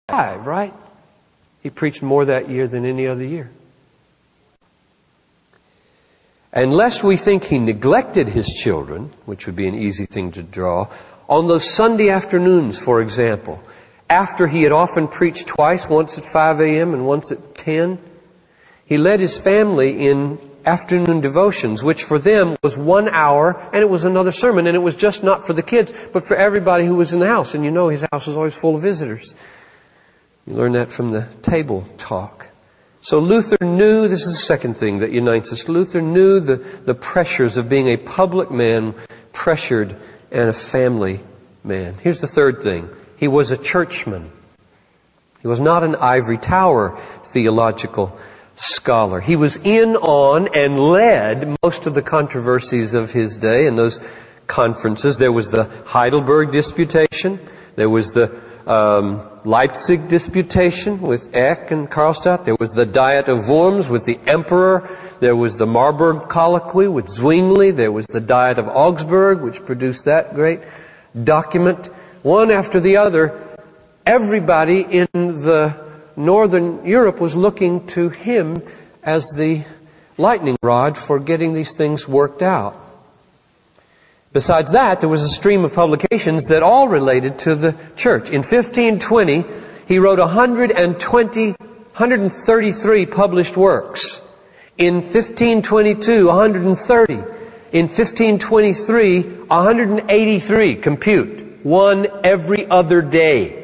5, right? He preached more that year than any other year. And lest we think he neglected his children, which would be an easy thing to draw, on those Sunday afternoons, for example, after he had often preached twice, once at 5 a.m. and once at 10, he led his family in afternoon devotions, which for them was 1 hour, and it was another sermon, and it was just not for the kids, but for everybody who was in the house. And you know his house was always full of visitors. You learn that from the table talk. So Luther knew, this is the second thing that unites us, Luther knew the pressures of being a public man, pressured, and a family man. Here's the third thing. He was a churchman. He was not an ivory tower theological scholar. He was in on and led most of the controversies of his day in those conferences. There was the Heidelberg Disputation. There was the Leipzig Disputation with Eck and Karlstadt. There was the Diet of Worms with the Emperor. There was the Marburg Colloquy with Zwingli. There was the Diet of Augsburg, which produced that great document. One after the other, everybody in the Northern Europe was looking to him as the lightning rod for getting these things worked out. Besides that, there was a stream of publications that all related to the church. In 1520, he wrote 133 published works. In 1522, 130. In 1523, 183. Compute. One every other day.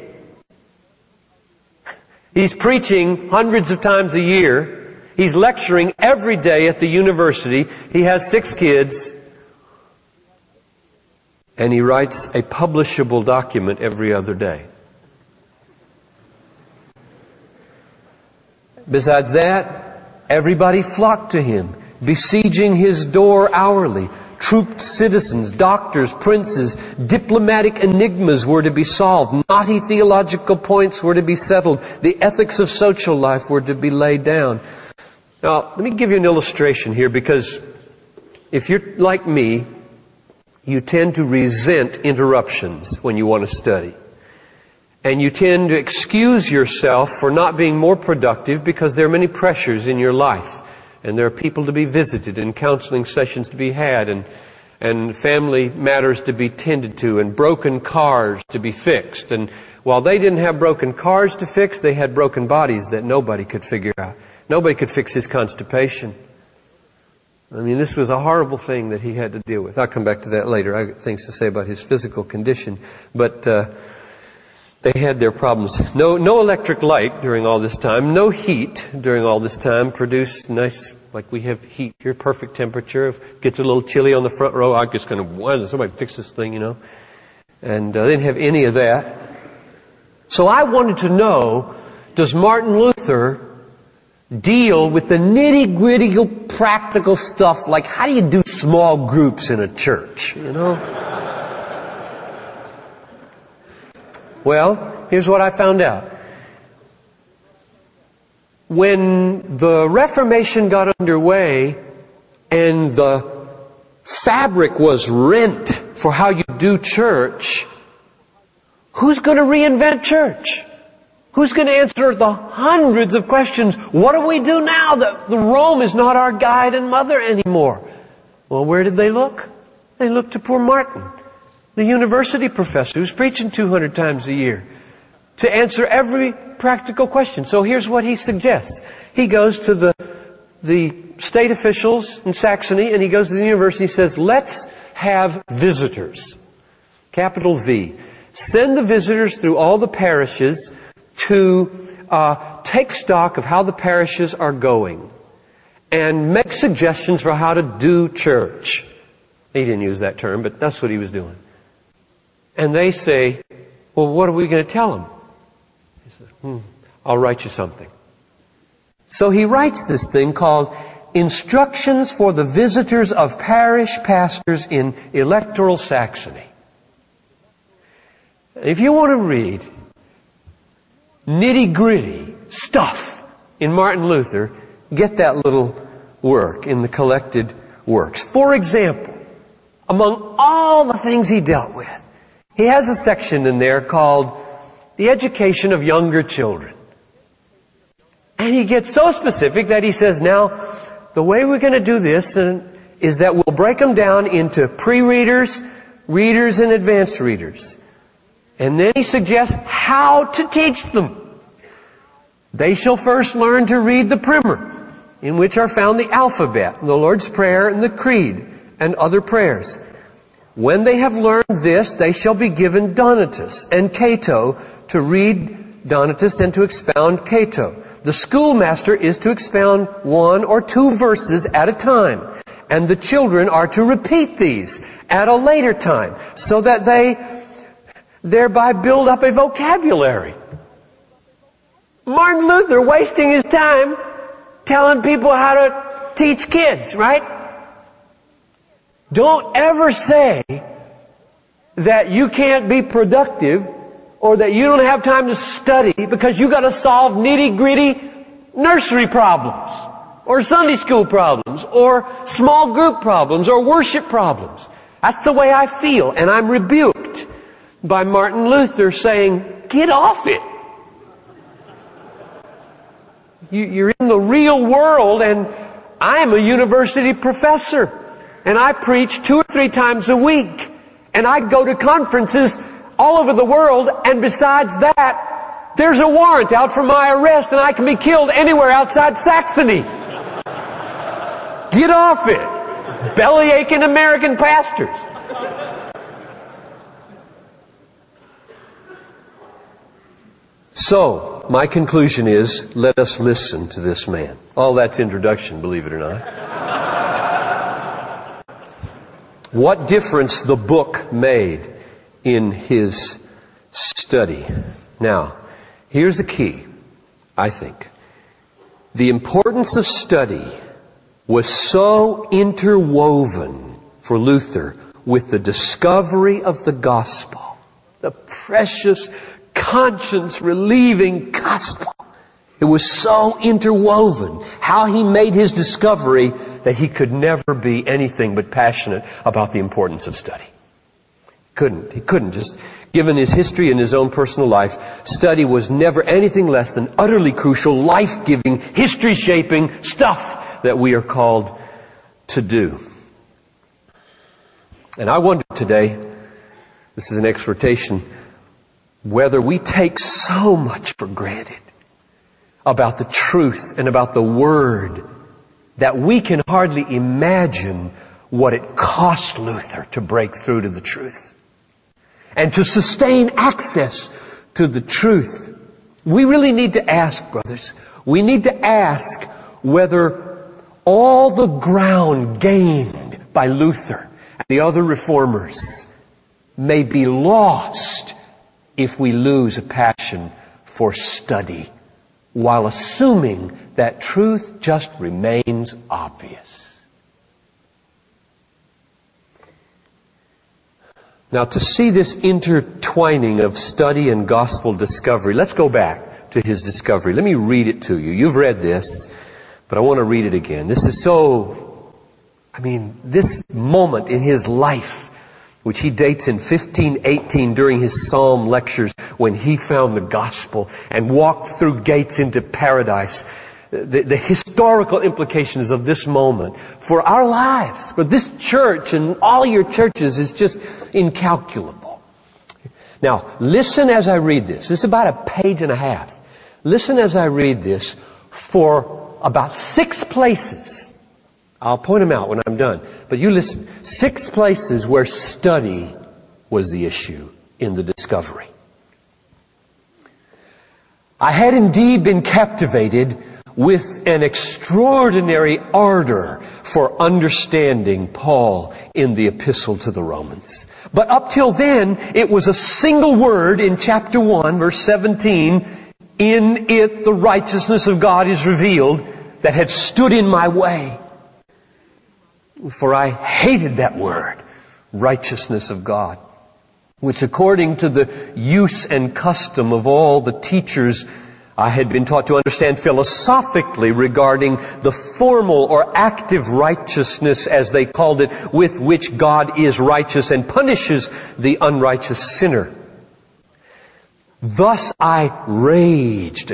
He's preaching hundreds of times a year. He's lecturing every day at the university. He has 6 kids. And he writes a publishable document every other day. Besides that, everybody flocked to him, besieging his door hourly. Trooped citizens, doctors, princes, diplomatic enigmas were to be solved. Knotty theological points were to be settled. The ethics of social life were to be laid down. Now, let me give you an illustration here, because if you're like me, you tend to resent interruptions when you want to study. And you tend to excuse yourself for not being more productive because there are many pressures in your life. And there are people to be visited and counseling sessions to be had and family matters to be tended to and broken cars to be fixed. And while they didn't have broken cars to fix, they had broken bodies that nobody could figure out. Nobody could fix his constipation. I mean, this was a horrible thing that he had to deal with. I'll come back to that later. I got things to say about his physical condition. But they had their problems. No electric light during all this time. No heat during all this time. Produced nice, like we have heat here, perfect temperature. If it gets a little chilly on the front row, I just kind of, why doesn't somebody fix this thing, you know? And they didn't have any of that. So I wanted to know, does Martin Luther deal with the nitty-gritty practical stuff, like how do you do small groups in a church, you know? Well, here's what I found out. When the Reformation got underway and the fabric was rent for how you do church, who's going to reinvent church? Who's going to answer the hundreds of questions? What do we do now that the Rome is not our guide and mother anymore? Well, where did they look? They looked to poor Martin, the university professor who's preaching 200 times a year, to answer every practical question. So here's what he suggests. He goes to the state officials in Saxony and he goes to the university and says, let's have visitors. Capital V. Send the visitors through all the parishes to take stock of how the parishes are going and make suggestions for how to do church. He didn't use that term, but that's what he was doing. And they say, well, what are we going to tell them? He said, I'll write you something. So he writes this thing called Instructions for the Visitors of Parish Pastors in Electoral Saxony. If you want to read nitty-gritty stuff in Martin Luther, get that little work in the collected works. For example, among all the things he dealt with, he has a section in there called the education of younger children. And he gets so specific that he says, now, the way we're going to do this is that we'll break them down into pre-readers, readers, and advanced readers. And then he suggests how to teach them. They shall first learn to read the primer, in which are found the alphabet, the Lord's Prayer, and the Creed, and other prayers. When they have learned this, they shall be given Donatus and Cato to read Donatus and to expound Cato. The schoolmaster is to expound 1 or 2 verses at a time, and the children are to repeat these at a later time, so that they thereby build up a vocabulary. Martin Luther wasting his time telling people how to teach kids, right? Don't ever say that you can't be productive or that you don't have time to study because you got to solve nitty-gritty nursery problems or Sunday school problems or small group problems or worship problems. That's the way I feel, and I'm rebuked by Martin Luther saying, get off it. You're in the real world, and I'm a university professor, and I preach 2 or 3 times a week, and I go to conferences all over the world, and besides that, there's a warrant out for my arrest, and I can be killed anywhere outside Saxony. Get off it, belly-aching American pastors. So, my conclusion is, let us listen to this man. All that's introduction, believe it or not. What difference the book made in his study. Now, here's the key, I think. The importance of study was so interwoven for Luther with the discovery of the gospel, the precious, conscience-relieving gospel. It was so interwoven, how he made his discovery, that he could never be anything but passionate about the importance of study. He couldn't. Just given his history and his own personal life, study was never anything less than utterly crucial, life-giving, history-shaping stuff that we are called to do. And I wonder today, this is an exhortation, whether we take so much for granted about the truth and about the Word that we can hardly imagine what it cost Luther to break through to the truth and to sustain access to the truth. We really need to ask, brothers, we need to ask whether all the ground gained by Luther and the other reformers may be lost if we lose a passion for study while assuming that truth just remains obvious. Now, to see this intertwining of study and gospel discovery, let's go back to his discovery. Let me read it to you. You've read this, but I want to read it again. This is this moment in his life, which he dates in 1518 during his Psalm lectures when he found the gospel and walked through gates into paradise. The historical implications of this moment for our lives, for this church and all your churches, is just incalculable. Now, listen as I read this. This is about a page and a half. Listen as I read this for about 6 places. I'll point them out when I'm done. But you listen. 6 places where study was the issue in the discovery. I had indeed been captivated with an extraordinary ardor for understanding Paul in the epistle to the Romans. But up till then, it was a single word in chapter 1, verse 17, in it the righteousness of God is revealed, that had stood in my way. For I hated that word, righteousness of God, which according to the use and custom of all the teachers I had been taught to understand philosophically regarding the formal or active righteousness, as they called it, with which God is righteous and punishes the unrighteous sinner. Thus I raged